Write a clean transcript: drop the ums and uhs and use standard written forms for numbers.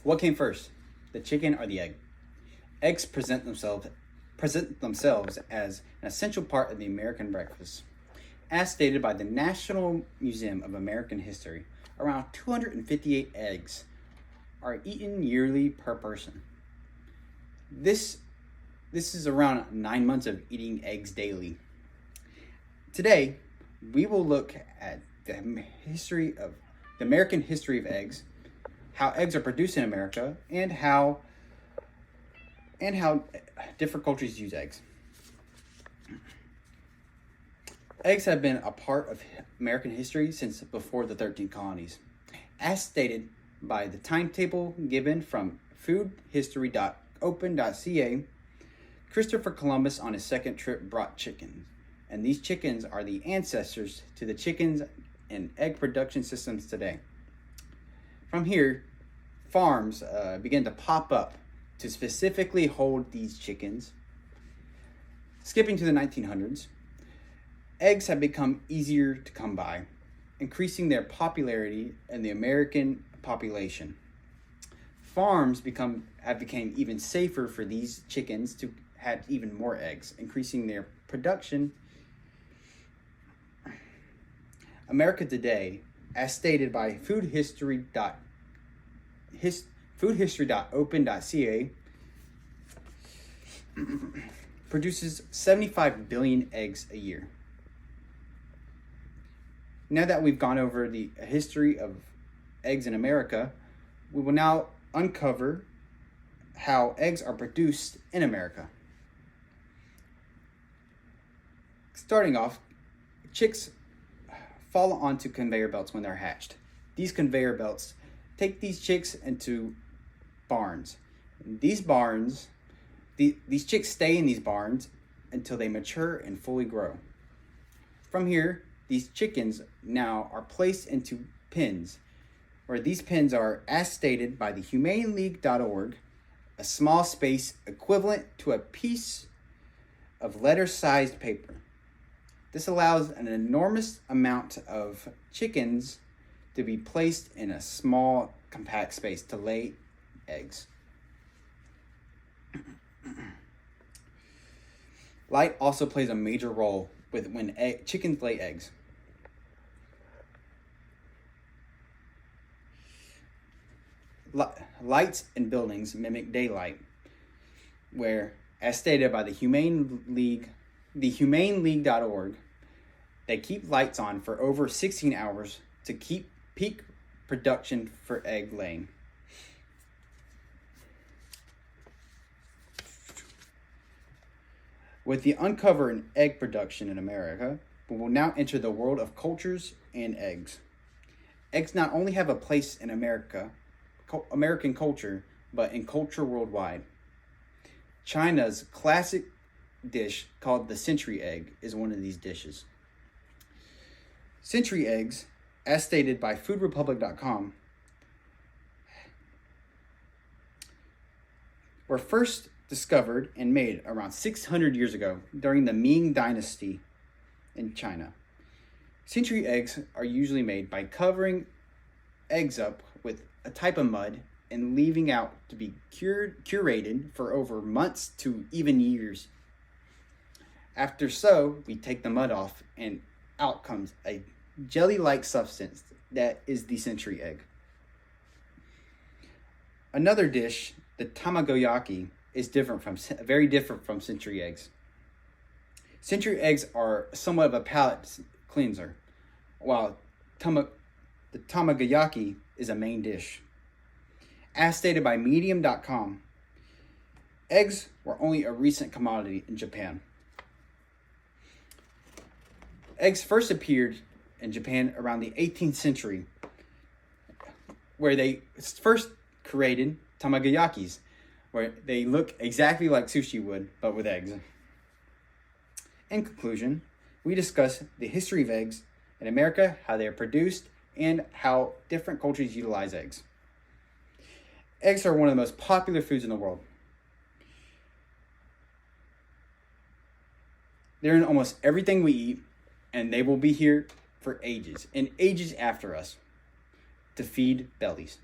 What came first, the chicken or the egg? Eggs present themselves as an essential part of the American breakfast. As stated by the National Museum of American History, around 258 eggs are eaten yearly per person. This is around 9 months of eating eggs daily. Today, we will look at the American history of eggs, how eggs are produced in America, and how different cultures use eggs. Eggs have been a part of American history since before the 13 colonies. As stated by the timetable given from foodhistory.open.ca, Christopher Columbus on his second trip brought chickens, and these chickens are the ancestors to the chickens and egg production systems today. From here, farms began to pop up to specifically hold these chickens. Skipping to the 1900s, eggs have become easier to come by, increasing their popularity in the American population. Farms became even safer for these chickens to have even more eggs, increasing their production. America today, as stated by foodhistory.open.ca, produces 75 billion eggs a year. Now that we've gone over the history of eggs in America, we will now uncover how eggs are produced in America. Starting off, chicks fall onto conveyor belts when they're hatched. These conveyor belts take these chicks into barns. These chicks stay in these barns until they mature and fully grow. From here, these chickens now are placed into pens, where these pens are, as stated by the HumaneLeague.org, a small space equivalent to a piece of letter-sized paper. This allows an enormous amount of chickens to be placed in a small, compact space to lay eggs. Light also plays a major role when chickens lay eggs. Lights in buildings mimic daylight, where, as stated by the HumaneLeague.org, they keep lights on for over 16 hours to keep peak production for egg laying. With the uncover in egg production in America, we will now enter the world of cultures and eggs. Eggs not only have a place in American culture, but in culture worldwide. China's classic dish called the century egg is one of these dishes. Century eggs, as stated by foodrepublic.com, were first discovered and made around 600 years ago during the Ming Dynasty in China. Century eggs are usually made by covering eggs up with a type of mud and leaving out to be curated for over months to even years. After so, we take the mud off and out comes a jelly-like substance that is the century egg. Another dish, the tamagoyaki, is very different from century eggs. Century eggs are somewhat of a palate cleanser, while the tamagoyaki is a main dish. As stated by Medium.com, eggs were only a recent commodity in Japan. Eggs first appeared in Japan around the 18th century, where they first created tamagoyakis, where they look exactly like sushi would, but with eggs. In conclusion, we discuss the history of eggs in America, how they are produced, and how different cultures utilize eggs. Eggs are one of the most popular foods in the world. They're in almost everything we eat, and they will be here for ages and ages after us to feed bellies.